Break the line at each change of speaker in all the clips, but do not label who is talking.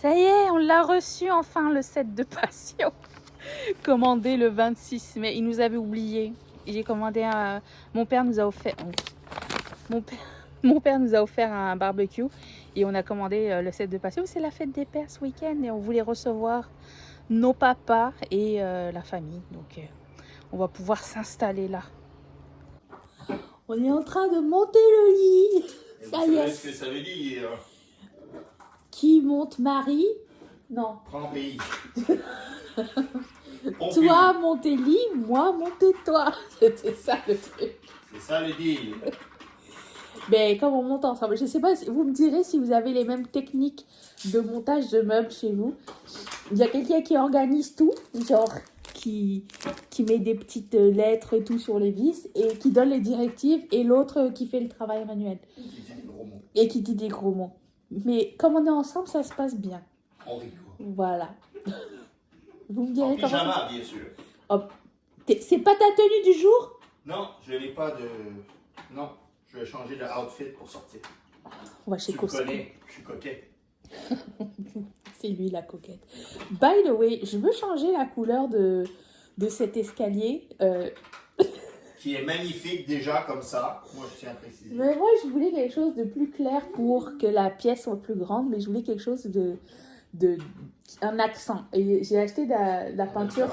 Ça y est, on l'a reçu enfin, le set de patio. Commandé le 26 mai. Il nous avait oublié. J'ai commandé un... Mon père nous a offert... Mon père nous a offert un barbecue. Et on a commandé le set de patio. C'est la fête des pères ce week-end. Et on voulait recevoir nos papas et la famille. Donc on va pouvoir s'installer là. On est en train de monter le lit. Ça y est.
Ce que ça veut dire?
Qui monte Marie? Non.
Prends pays.
Toi monter lit, moi monter toi. C'était ça le truc.
C'est ça le deal.
Mais comme on monte ensemble, je sais pas, vous me direz si vous avez les mêmes techniques de montage de meubles chez vous. Il y a quelqu'un qui organise tout, genre qui met des petites lettres et tout sur les vis et qui donne les directives, et l'autre qui fait le travail manuel. Et qui dit des gros mots. Mais comme on est ensemble, ça se passe bien.
On rigole.
Voilà. Vous me direz
En
comment
pyjama,
ça...
bien sûr.
Oh, c'est pas ta tenue du jour?
Non, je n'ai pas de... Non, je vais changer de outfit pour sortir.
On va chez
Tu me
Costco.
connais, je suis coquette.
C'est lui la coquette. By the way, je veux changer la couleur de cet escalier.
Qui est magnifique déjà comme ça. Moi, je tiens à préciser.
Mais moi, je voulais quelque chose de plus clair pour que la pièce soit plus grande, mais je voulais quelque chose un accent. Et j'ai acheté de la peinture.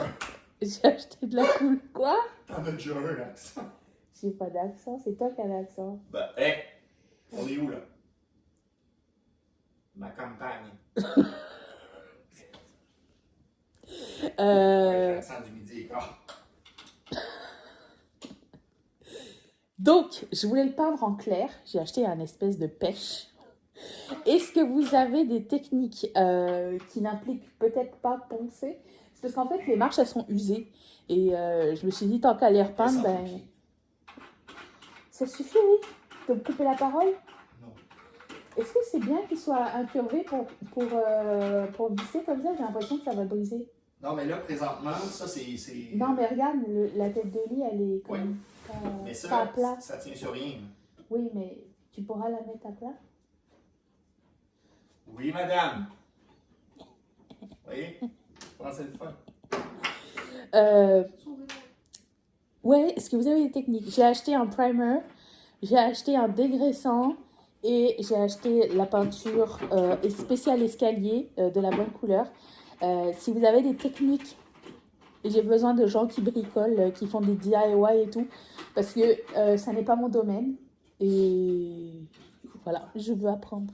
J'ai acheté de la couleur. Quoi?
T'en as déjà un accent.
J'ai pas d'accent, c'est toi qui as l'accent.
Ben, hé, on est où là? Ma campagne. L'accent du midi.
Donc, je voulais le peindre en clair. J'ai acheté un espèce de pêche. Est-ce que vous avez des techniques qui n'impliquent peut-être pas poncer? C'est parce qu'en fait, les marches, elles sont usées. Et je me suis dit, tant qu'à les repeindre, ben... Ça suffit, oui, de me couper la parole?
Non.
Est-ce que c'est bien qu'il soit incurvé pour visser comme ça? J'ai l'impression que ça va briser.
Non, mais là, présentement, ça, c'est...
Non, mais regarde, la tête de lit, elle est comme...
Mais ça,
pas à plat.
ça tient sur rien.
Oui, mais tu pourras la mettre à plat?
Oui, madame. Vous voyez? Pensez le fun.
Ouais, est-ce que vous avez des techniques? J'ai acheté un primer, j'ai acheté un dégraissant et j'ai acheté la peinture spéciale escalier de la bonne couleur. Si vous avez des techniques, j'ai besoin de gens qui bricolent, qui font des DIY et tout, parce que ça n'est pas mon domaine. Et voilà, je veux apprendre.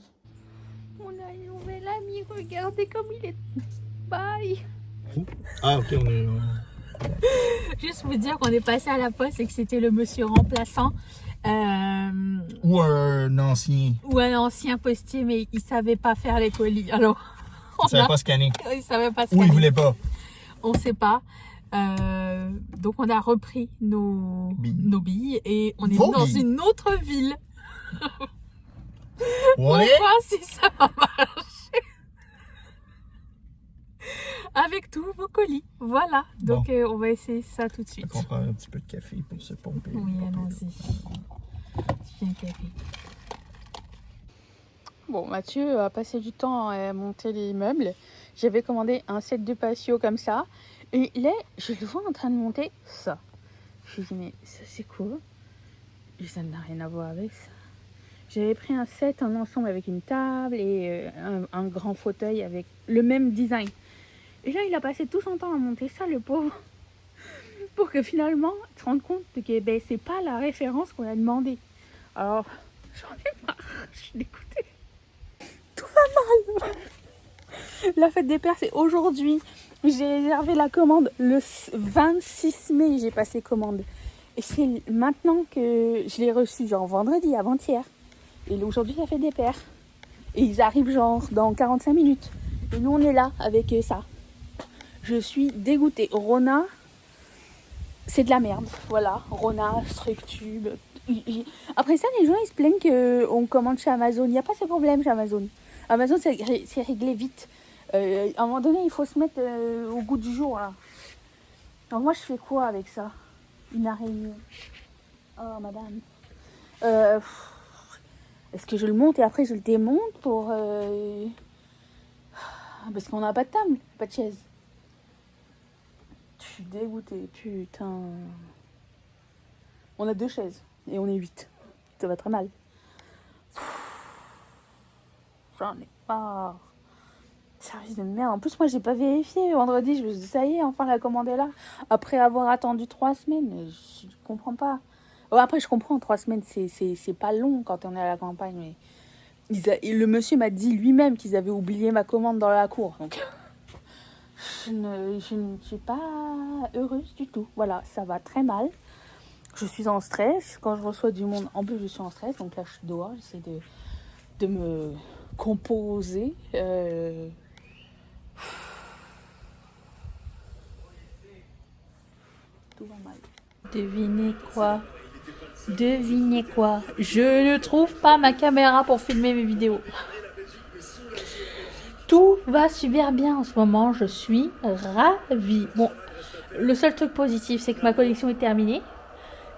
On a une nouvelle amie, regardez comme il est... Bye.
Ah, ok, on est...
Juste vous dire qu'on est passé à la poste et que c'était le monsieur remplaçant.
Ou un ancien.
Ou un ancien postier, mais il savait pas faire les colis. Alors,
Il savait pas scanner.
Il savait pas
Ou
scanner.
il voulait pas.
On sait pas. Donc on a repris nos billes et on est dans une autre ville. Pour voir si ça va marcher. Avec tous vos colis. Voilà. Donc on va essayer ça tout de suite.
On prend un petit peu de café pour se pomper.
Oui, allons-y. J'ai un café. Bon, Mathieu a passé du temps à monter les meubles. J'avais commandé un set de patio comme ça. Et là, je le vois en train de monter ça. Je me dis, mais ça c'est quoi? Ça n'a rien à voir avec ça. J'avais pris un set en ensemble avec une table et un grand fauteuil avec le même design. Et là, il a passé tout son temps à monter ça, le pauvre. Pour que finalement, tu te rendes compte que ben, c'est pas la référence qu'on a demandé. Alors, j'en ai marre. Je suis dégoûtée. Tout va mal. La fête des pères, c'est aujourd'hui. J'ai réservé la commande le 26 mai. J'ai passé commande. Et c'est maintenant que je l'ai reçu, genre vendredi, avant-hier. Et aujourd'hui, la fête des pères. Et ils arrivent genre dans 45 minutes. Et nous, on est là avec ça. Je suis dégoûtée. Rona, c'est de la merde. Voilà, Rona, Structube. Après ça, les gens, ils se plaignent qu'on commande chez Amazon. Il n'y a pas ce problème chez Amazon. Amazon, c'est réglé vite. À un moment donné, il faut se mettre au goût du jour, là. Alors moi, je fais quoi avec ça? Une araignée. Oh, madame. Est-ce que je le monte et après je le démonte pour... parce qu'on n'a pas de table, pas de chaise. Je suis dégoûtée, putain. On a 2 chaises et on est 8. Ça va très mal. J'en ai marre. Service de merde. En plus, moi, j'ai pas vérifié. Vendredi, je me suis dit, ça y est, enfin, la commande est là. Après avoir attendu 3 semaines, je comprends pas. Oh, après, je comprends, 3 semaines, c'est pas long quand on est à la campagne. Mais le monsieur m'a dit lui-même qu'ils avaient oublié ma commande dans la cour. Donc, je ne suis pas heureuse du tout. Voilà, ça va très mal. Je suis en stress. Quand je reçois du monde, en plus, je suis en stress. Donc là, je suis dehors. J'essaie de me composer. Tout va mal. Devinez quoi? Devinez quoi? Je ne trouve pas ma caméra pour filmer mes vidéos. Tout va super bien en ce moment. Je suis ravie. Bon, le seul truc positif, c'est que ma collection est terminée.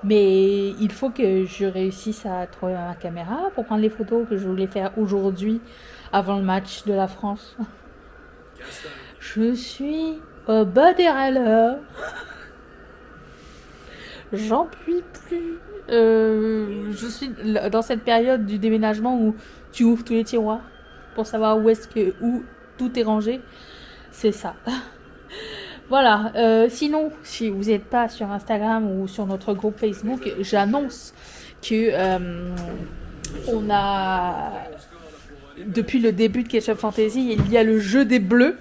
Mais il faut que je réussisse à trouver ma caméra pour prendre les photos que je voulais faire aujourd'hui avant le match de la France. Je suis au bas des râleurs. J'en puis plus. Je suis dans cette période du déménagement où tu ouvres tous les tiroirs pour savoir où tout est rangé. C'est ça. Voilà. Sinon, si vous n'êtes pas sur Instagram ou sur notre groupe Facebook, j'annonce que on a, depuis le début de Ketchup Fantasy, il y a le jeu des bleus.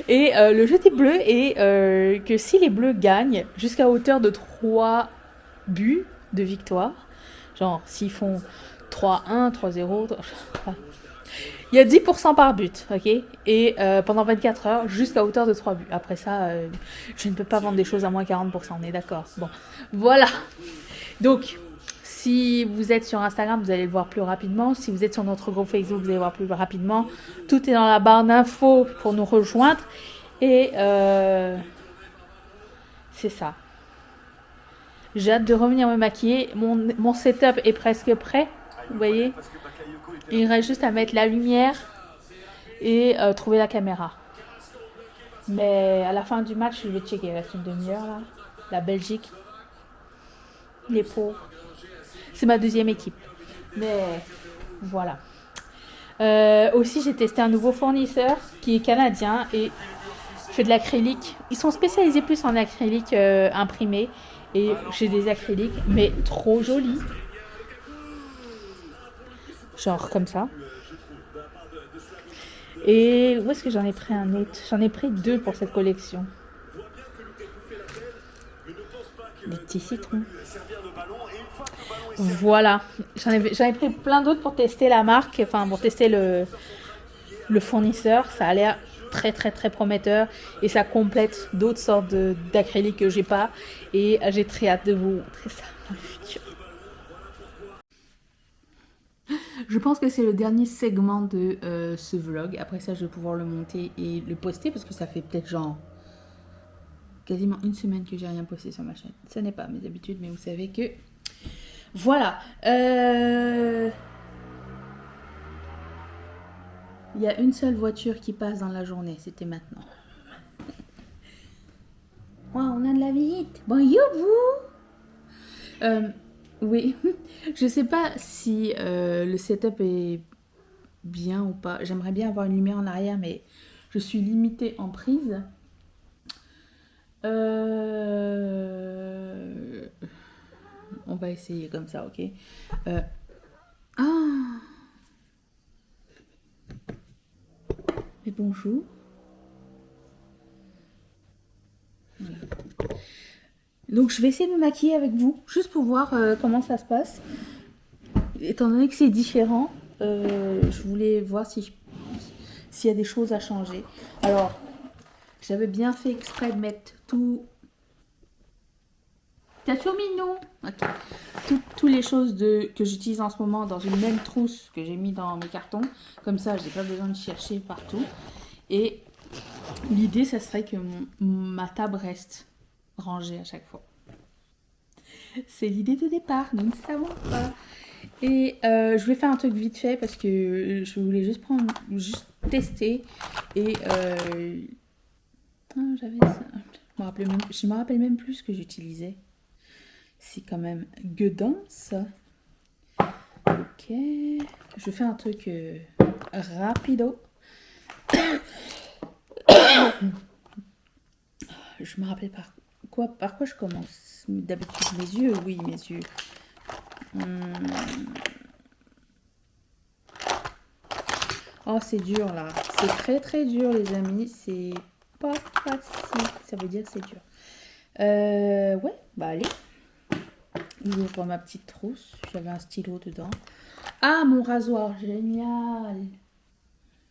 Et le jeu des bleus est que si les bleus gagnent jusqu'à hauteur de 3 buts de victoire, genre s'ils font 3-1, 3-0, il y a 10% par but, ok? Et pendant 24 heures, jusqu'à hauteur de 3 buts. Après ça, je ne peux pas vendre des choses à moins 40%, on est d'accord. Bon, voilà. Donc, si vous êtes sur Instagram, vous allez le voir plus rapidement. Si vous êtes sur notre groupe Facebook, vous allez le voir plus rapidement. Tout est dans la barre d'infos pour nous rejoindre. Et c'est ça. J'ai hâte de revenir me maquiller. Mon setup est presque prêt. Vous voyez? Il reste juste à mettre la lumière et trouver la caméra. Mais à la fin du match, je vais checker. Il reste une demi-heure là. La Belgique. Les pauvres. C'est ma deuxième équipe. Mais voilà. Aussi, j'ai testé un nouveau fournisseur qui est canadien et fait de l'acrylique. Ils sont spécialisés plus en acrylique imprimé. Et j'ai des acryliques, mais trop jolis. Genre comme ça. Et où est-ce que j'en ai pris un autre? J'en ai pris 2 pour cette collection. Des petits citrons. Voilà. J'en ai pris plein d'autres pour tester la marque. Enfin, pour tester le fournisseur. Ça a l'air très très très prometteur. Et ça complète d'autres sortes d'acryliques que j'ai pas. Et j'ai très hâte de vous montrer ça dans le futur. Je pense que c'est le dernier segment de ce vlog. Après ça, je vais pouvoir le monter et le poster parce que ça fait peut-être genre quasiment une semaine que j'ai rien posté sur ma chaîne. Ce n'est pas mes habitudes, mais vous savez que voilà. Il y a une seule voiture qui passe dans la journée. C'était maintenant. Wow, on a de la visite. Bonjour vous. Oui, je sais pas si le setup est bien ou pas. J'aimerais bien avoir une lumière en arrière, mais je suis limitée en prise. On va essayer comme ça, ok. Mais bonjour. Voilà. Donc je vais essayer de me maquiller avec vous, juste pour voir comment ça se passe. Étant donné que c'est différent, je voulais voir s'il y a des choses à changer. Alors, j'avais bien fait exprès de mettre tout... T'as tout mis, non? Ok. Toutes les choses que j'utilise en ce moment dans une même trousse que j'ai mis dans mes cartons. Comme ça, je n'ai pas besoin de chercher partout. Et l'idée, ça serait que ma table reste rangée à chaque fois. C'est l'idée de départ, nous ne savons pas. Et je vais faire un truc vite fait parce que je voulais juste tester Et j'avais ça. Je me rappelle même plus ce que j'utilisais. C'est quand même gueudin, ça. Ok. Je fais un truc rapido. Je me rappelle par quoi je commence. D'habitude, mes yeux, oui, mes yeux. Oh, c'est dur là. C'est très très dur, les amis. C'est pas facile. Ça veut dire que c'est dur. Ouais, bah allez. J'ouvre ma petite trousse. J'avais un stylo dedans. Ah, mon rasoir, génial.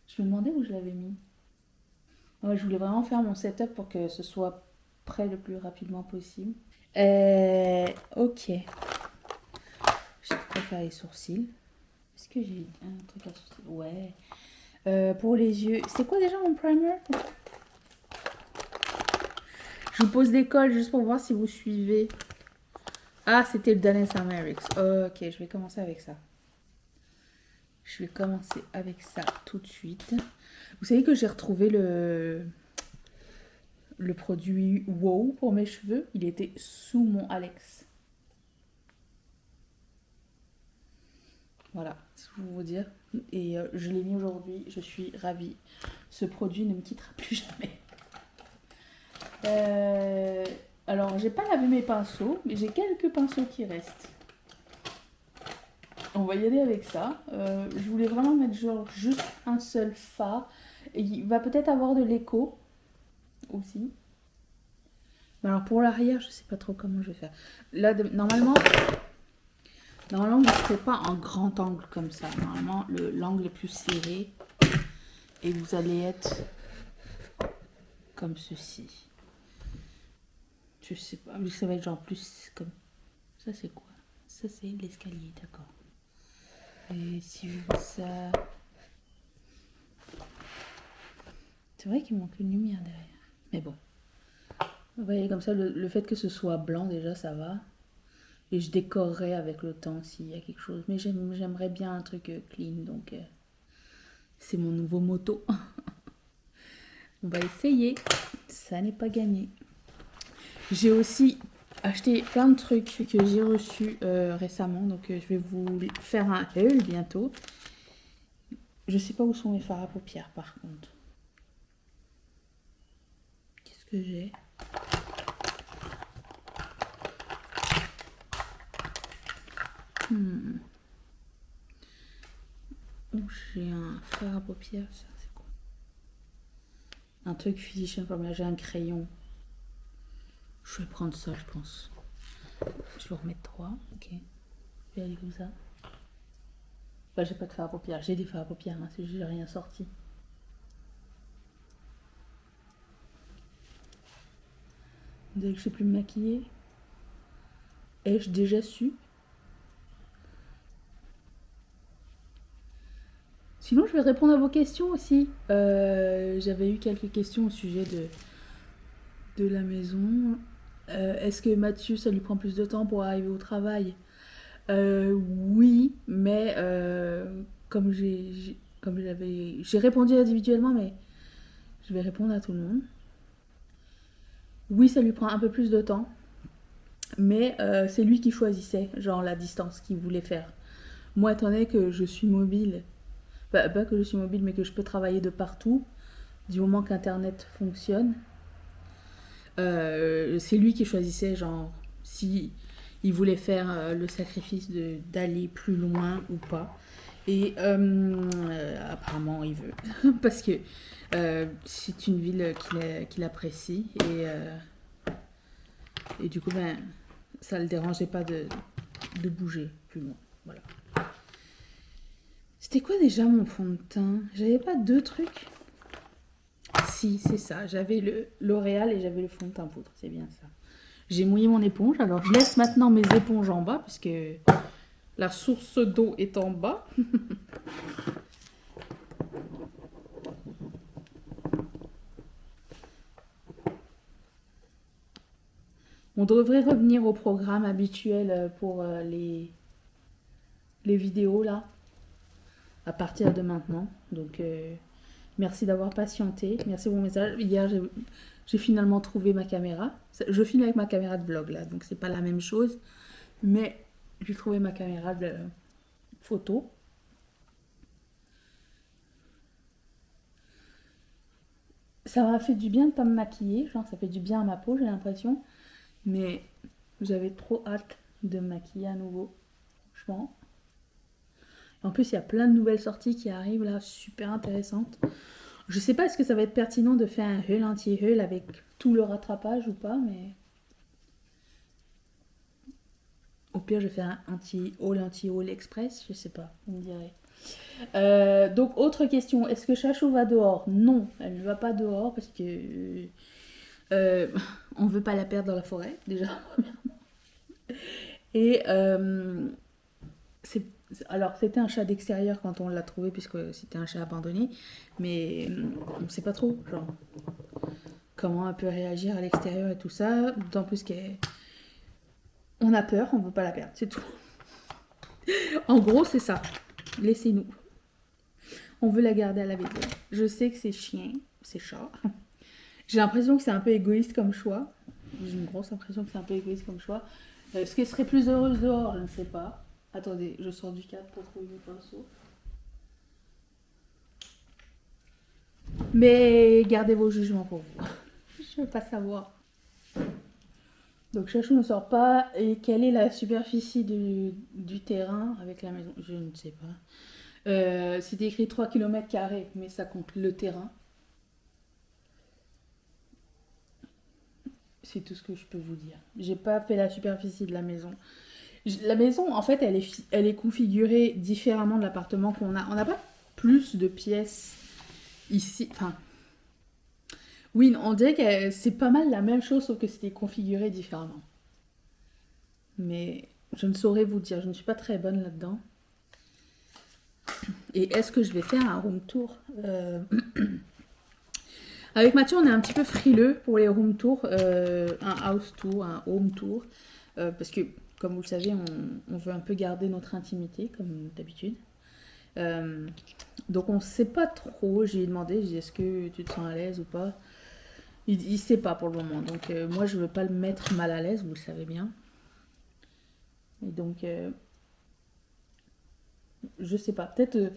Je me demandais où je l'avais mis. Ouais, je voulais vraiment faire mon setup pour que ce soit prêt le plus rapidement possible. Ok. J'ai pas faire les sourcils. Est-ce que j'ai un truc à sourcils? Ouais. Pour les yeux. C'est quoi déjà mon primer? Je vous pose des cols juste pour voir si vous suivez. Ah, c'était le Daniel Samarix. Ok, je vais commencer avec ça. Je vais commencer avec ça tout de suite. Vous savez que j'ai retrouvé le produit Wow pour mes cheveux. Il était sous mon Alex. Voilà, c'est pour vous dire. Et je l'ai mis aujourd'hui. Je suis ravie. Ce produit ne me quittera plus jamais. Alors, j'ai pas lavé mes pinceaux, mais j'ai quelques pinceaux qui restent. On va y aller avec ça. Je voulais vraiment mettre genre juste un seul fard. Et il va peut-être avoir de l'écho aussi. Mais alors pour l'arrière, je sais pas trop comment je vais faire. Là, normalement, vous ne ferez pas un grand angle comme ça. Normalement, l'angle est plus serré. Et vous allez être comme ceci. Je sais pas, mais ça va être genre plus comme... Ça c'est quoi? Ça c'est l'escalier, d'accord. Et si je fais ça... C'est vrai qu'il manque une lumière derrière. Mais bon. Vous voyez, comme ça, le fait que ce soit blanc, déjà, ça va. Et je décorerai avec le temps s'il y a quelque chose. Mais j'aimerais bien un truc clean, donc... c'est mon nouveau motto. On va essayer. Ça n'est pas gagné. J'ai aussi acheté plein de trucs que j'ai reçus récemment. Donc je vais vous faire un haul bientôt. Je sais pas où sont mes fards à paupières par contre. Qu'est-ce que j'ai? Où j'ai un fard à paupières, ça c'est quoi? Un truc Physician Formula, j'ai un crayon. Je vais prendre ça, je pense. Je vais en remettre 3, ok. Je vais aller comme ça. Enfin, j'ai pas de fard à paupières, j'ai des fards à paupières, hein, c'est juste j'ai rien sorti. Dès que je sais plus me maquiller. Ai-je déjà su? Sinon, je vais répondre à vos questions aussi. J'avais eu quelques questions au sujet de la maison. Est-ce que Mathieu, ça lui prend plus de temps pour arriver au travail? Oui, mais comme j'ai répondu individuellement, mais je vais répondre à tout le monde. Oui, ça lui prend un peu plus de temps, mais c'est lui qui choisissait, genre la distance qu'il voulait faire. Moi, étant donné que je suis mobile, pas que je suis mobile, mais que je peux travailler de partout, du moment qu'Internet fonctionne, c'est lui qui choisissait, genre, si il voulait faire le sacrifice d'aller plus loin ou pas. Et apparemment, il veut. Parce que c'est une ville qu'il apprécie. Et du coup, ben, ça ne le dérangeait pas de bouger plus loin. Voilà. C'était quoi déjà mon fond de teint? J'avais pas deux trucs? Si, c'est ça. J'avais le L'Oréal et j'avais le fond de teint poudre. C'est bien ça. J'ai mouillé mon éponge. Alors, je laisse maintenant mes éponges en bas puisque la source d'eau est en bas. On devrait revenir au programme habituel pour les vidéos là, à partir de maintenant. Donc Merci d'avoir patienté. Merci pour vos messages. Hier, j'ai finalement trouvé ma caméra. Je filme avec ma caméra de vlog là, donc c'est pas la même chose. Mais j'ai trouvé ma caméra de photo. Ça m'a fait du bien de pas me maquiller. Genre, ça fait du bien à ma peau, j'ai l'impression. Mais j'avais trop hâte de me maquiller à nouveau. Franchement. En plus, il y a plein de nouvelles sorties qui arrivent là, super intéressantes. Je sais pas est-ce que ça va être pertinent de faire un haul anti-haul avec tout le rattrapage ou pas, mais au pire, je vais faire un anti-haul express, je sais pas, vous me direz. Donc, autre question, est-ce que Chachou va dehors? Non, elle ne va pas dehors parce que on veut pas la perdre dans la forêt, déjà. Et alors, c'était un chat d'extérieur quand on l'a trouvé, puisque c'était un chat abandonné, mais on ne sait pas trop, genre, comment elle peut réagir à l'extérieur et tout ça, d'autant plus qu'on a peur, on veut pas la perdre, c'est tout. En gros, c'est ça. Laissez-nous. On veut la garder à la maison. Je sais que c'est chien, c'est chat. J'ai l'impression que c'est un peu égoïste comme choix. J'ai une grosse impression que c'est un peu égoïste comme choix. Est-ce qu'elle serait plus heureuse dehors? Je ne sais pas. Attendez, je sors du cadre pour trouver mes pinceaux. Mais gardez vos jugements pour vous. Je ne veux pas savoir. Donc Chachou ne sort pas. Et quelle est la superficie du terrain avec la maison? Je ne sais pas. C'était écrit 3 km², mais ça compte le terrain. C'est tout ce que je peux vous dire. J'ai pas fait la superficie de la maison. La maison, en fait, elle est configurée différemment de l'appartement qu'on a. On n'a pas plus de pièces ici. Enfin, oui, on dirait que c'est pas mal la même chose, sauf que c'était configuré différemment. Mais je ne saurais vous dire, je ne suis pas très bonne là-dedans. Et est-ce que je vais faire un room tour Avec Mathieu, on est un petit peu frileux pour les room tours, un house tour, un home tour, parce que, comme vous le savez, on veut un peu garder notre intimité, comme d'habitude. Donc on ne sait pas trop, j'ai demandé, j'ai dit est-ce que tu te sens à l'aise ou pas. Il ne sait pas pour le moment, donc moi je ne veux pas le mettre mal à l'aise, vous le savez bien. Et donc, je sais pas, peut-être,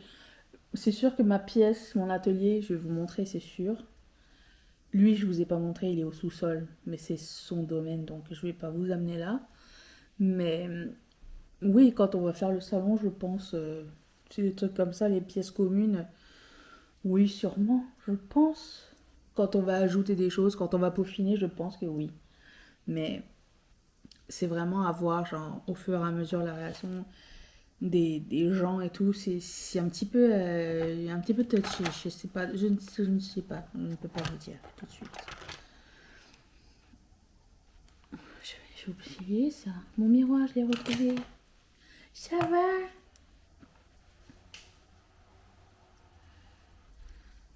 c'est sûr que ma pièce, mon atelier, je vais vous montrer, c'est sûr. Lui, je vous ai pas montré, il est au sous-sol, mais c'est son domaine, donc je vais pas vous amener là. Mais oui, quand on va faire le salon, je pense, c'est des trucs comme ça, les pièces communes, oui, sûrement, je pense. Quand on va ajouter des choses, quand on va peaufiner, je pense que oui. Mais c'est vraiment à voir, genre, au fur et à mesure, la réaction des gens et tout, c'est un petit peu touché, je sais pas, je ne sais pas, je ne peux pas vous dire tout de suite. J'ai oublié ça. Mon miroir, je l'ai retrouvé. Ça va?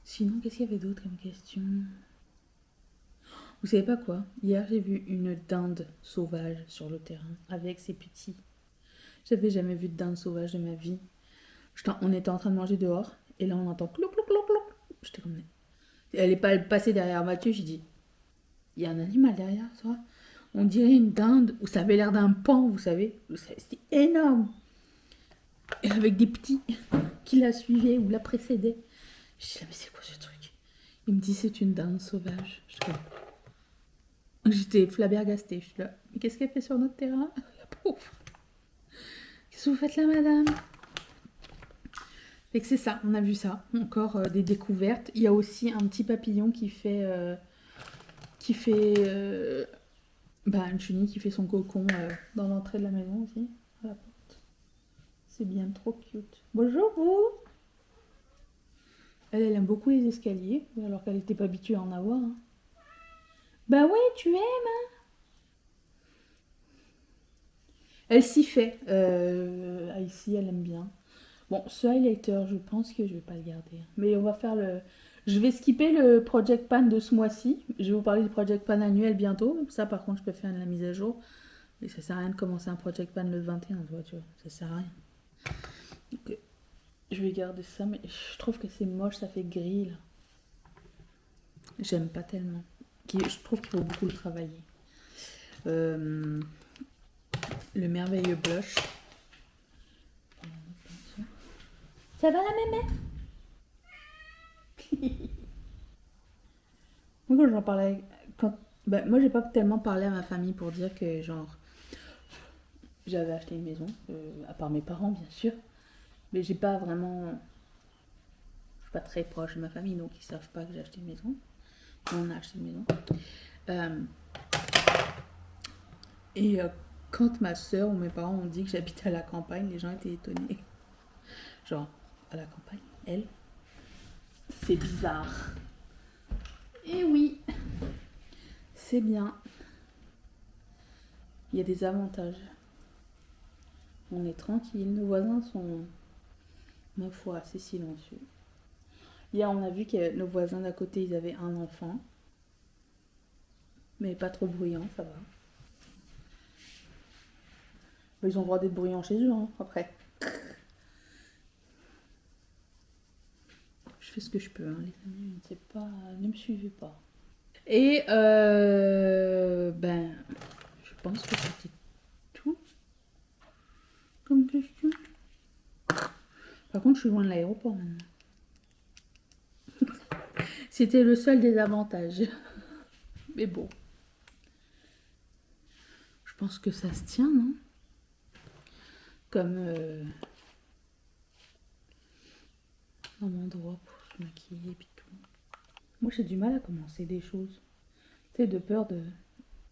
Sinon, qu'est-ce qu'il y avait d'autre comme question? Vous savez pas quoi? Hier, j'ai vu une dinde sauvage sur le terrain avec ses petits. J'avais jamais vu de dinde sauvage de ma vie. On était en train de manger dehors et là on entend clouc clouc clouc clouc. J'étais comme elle est pas passée derrière Mathieu, j'ai dit il y a un animal derrière toi. On dirait une dinde ou ça avait l'air d'un pan, vous savez. C'était énorme. Et avec des petits qui la suivaient ou la précédaient. Je dis, mais c'est quoi ce truc? Il me dit, c'est une dinde sauvage. J'étais flabbergastée. Je suis là, mais qu'est-ce qu'elle fait sur notre terrain? La pauvre. Qu'est-ce que vous faites là, madame? Fait que c'est ça, on a vu ça. Encore des découvertes. Il y a aussi un petit papillon qui fait une chenille qui fait son cocon dans l'entrée de la maison aussi, à la porte. C'est bien trop cute. Bonjour vous. Elle aime beaucoup les escaliers, alors qu'elle n'était pas habituée à en avoir. Hein. Bah ouais, tu aimes, hein. Elle s'y fait. Ici, elle aime bien. Bon, ce highlighter, je pense que je vais pas le garder. Mais on va faire le... Je vais skipper le Project Pan de ce mois-ci. Je vais vous parler du Project Pan annuel bientôt. Ça, par contre, je peux faire de la mise à jour. Mais ça sert à rien de commencer un Project Pan le 21, tu vois. Ça sert à rien. Donc, je vais garder ça, mais je trouve que c'est moche, ça fait gris, là. j'aime pas tellement. Je trouve qu'il faut beaucoup le travailler. Le merveilleux blush. Ça va la mémé? Moi, quand j'en parlais, moi, j'ai pas tellement parlé à ma famille pour dire que, genre, j'avais acheté une maison, à part mes parents, bien sûr. Mais j'ai pas vraiment. Je suis pas très proche de ma famille, donc ils savent pas que j'ai acheté une maison. On a acheté une maison. Quand ma soeur ou mes parents ont dit que j'habitais à la campagne, les gens étaient étonnés. Genre, à la campagne, elle. C'est bizarre. Et oui, c'est bien. Il y a des avantages. On est tranquille. Nos voisins sont, ma foi, assez silencieux. Hier, on a vu que nos voisins d'à côté, ils avaient un enfant. Mais pas trop bruyant, ça va. Ils ont le droit d'être bruyants chez eux, hein, après. Je fais ce que je peux, hein, les amis. Ne me suivez pas. Et je pense que c'était tout comme question. Par contre, je suis loin de l'aéroport maintenant. C'était le seul désavantage. Mais bon. Je pense que ça se tient, non? Comme un endroit pour se maquiller et tout. Moi, j'ai du mal à commencer des choses. Tu sais, de peur que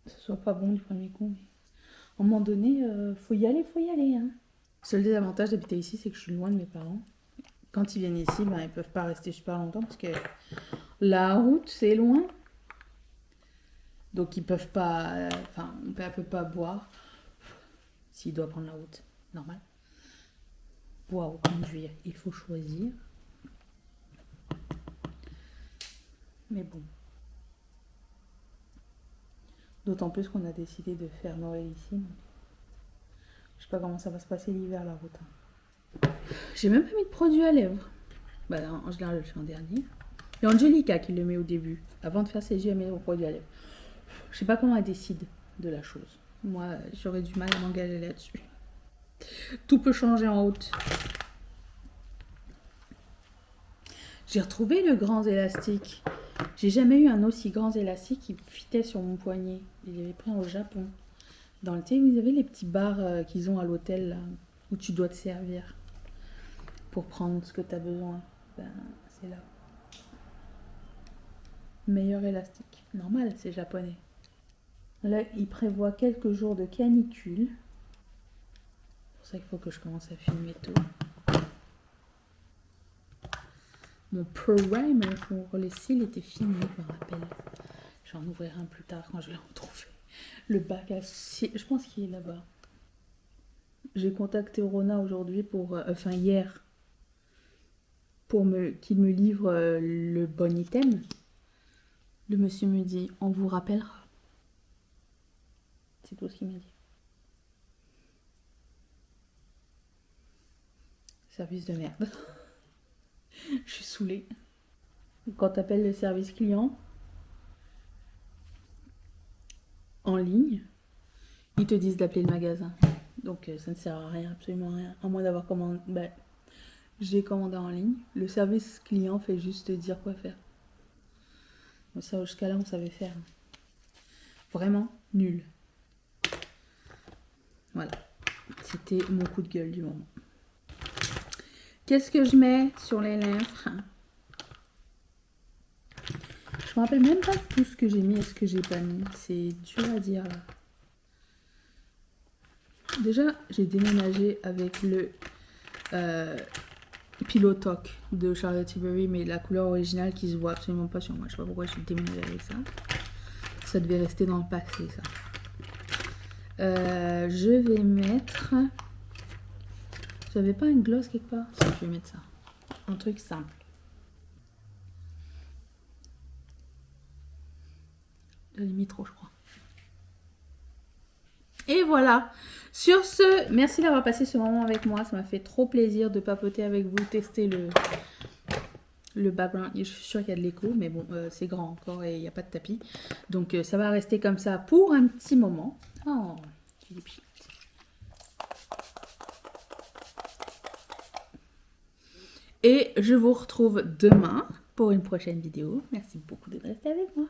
ce soit pas bon du premier coup. Mais à un moment donné, faut y aller, hein. Le seul désavantage d'habiter ici, c'est que je suis loin de mes parents. Quand ils viennent ici, ils peuvent pas rester super longtemps parce que la route, c'est loin. Donc, ils peuvent pas... on peut pas boire s'il doit prendre la route. Normal. Boire ou conduire, il faut choisir. Mais bon. D'autant plus qu'on a décidé de faire Noël ici. Je sais pas comment ça va se passer l'hiver, la route. J'ai même pas mis de produit à lèvres. En général, je le fais en dernier. Et Angelica qui le met au début. Avant de faire ses yeux, elle met au produit à lèvres. Je sais pas comment elle décide de la chose. Moi, j'aurais du mal à m'engager là-dessus. Tout peut changer en route. J'ai retrouvé le grand élastique. J'ai jamais eu un aussi grand élastique qui fitait sur mon poignet. Il avait pris au Japon. Dans le thé, vous avez les petits bars qu'ils ont à l'hôtel là, où tu dois te servir pour prendre ce que tu as besoin. C'est là. Meilleur élastique. Normal, c'est japonais. Là, il prévoit quelques jours de canicule. C'est pour ça qu'il faut que je commence à filmer tout. Mon primer pour les cils était fini, je me rappelle. J'en ouvrirai un plus tard quand je vais en trouver. Le bac à cils, je pense qu'il est là-bas. J'ai contacté Rona aujourd'hui hier, pour qu'il me livre le bon item. Le monsieur me dit, on vous rappellera. C'est tout ce qu'il m'a dit. Service de merde. Je suis saoulée. Quand tu appelles le service client en ligne, ils te disent d'appeler le magasin. Donc ça ne sert à rien, absolument rien. À moins d'avoir commandé. J'ai commandé en ligne. Le service client fait juste te dire quoi faire. Donc ça, jusqu'à là, on savait faire. Vraiment nul. Voilà. C'était mon coup de gueule du moment. Qu'est-ce que je mets sur les lèvres? Je me rappelle même pas tout ce que j'ai mis et ce que j'ai pas mis. C'est dur à dire là. Déjà, j'ai déménagé avec le Pillow Talk de Charlotte Tilbury, mais la couleur originale qui se voit absolument pas sur moi. Je sais pas pourquoi j'ai déménagé avec ça. Ça devait rester dans le passé, ça. Je vais mettre... J'avais pas une gloss quelque part? Si, je vais mettre ça. Un truc simple. J'en ai mis trop, je crois. Et voilà. Sur ce, merci d'avoir passé ce moment avec moi. Ça m'a fait trop plaisir de papoter avec vous, tester Le background, je suis sûre qu'il y a de l'écho, mais bon, c'est grand encore et il n'y a pas de tapis. Donc ça va rester comme ça pour un petit moment. Oh, j'ai des petites. Et je vous retrouve demain pour une prochaine vidéo. Merci beaucoup d'être resté avec moi.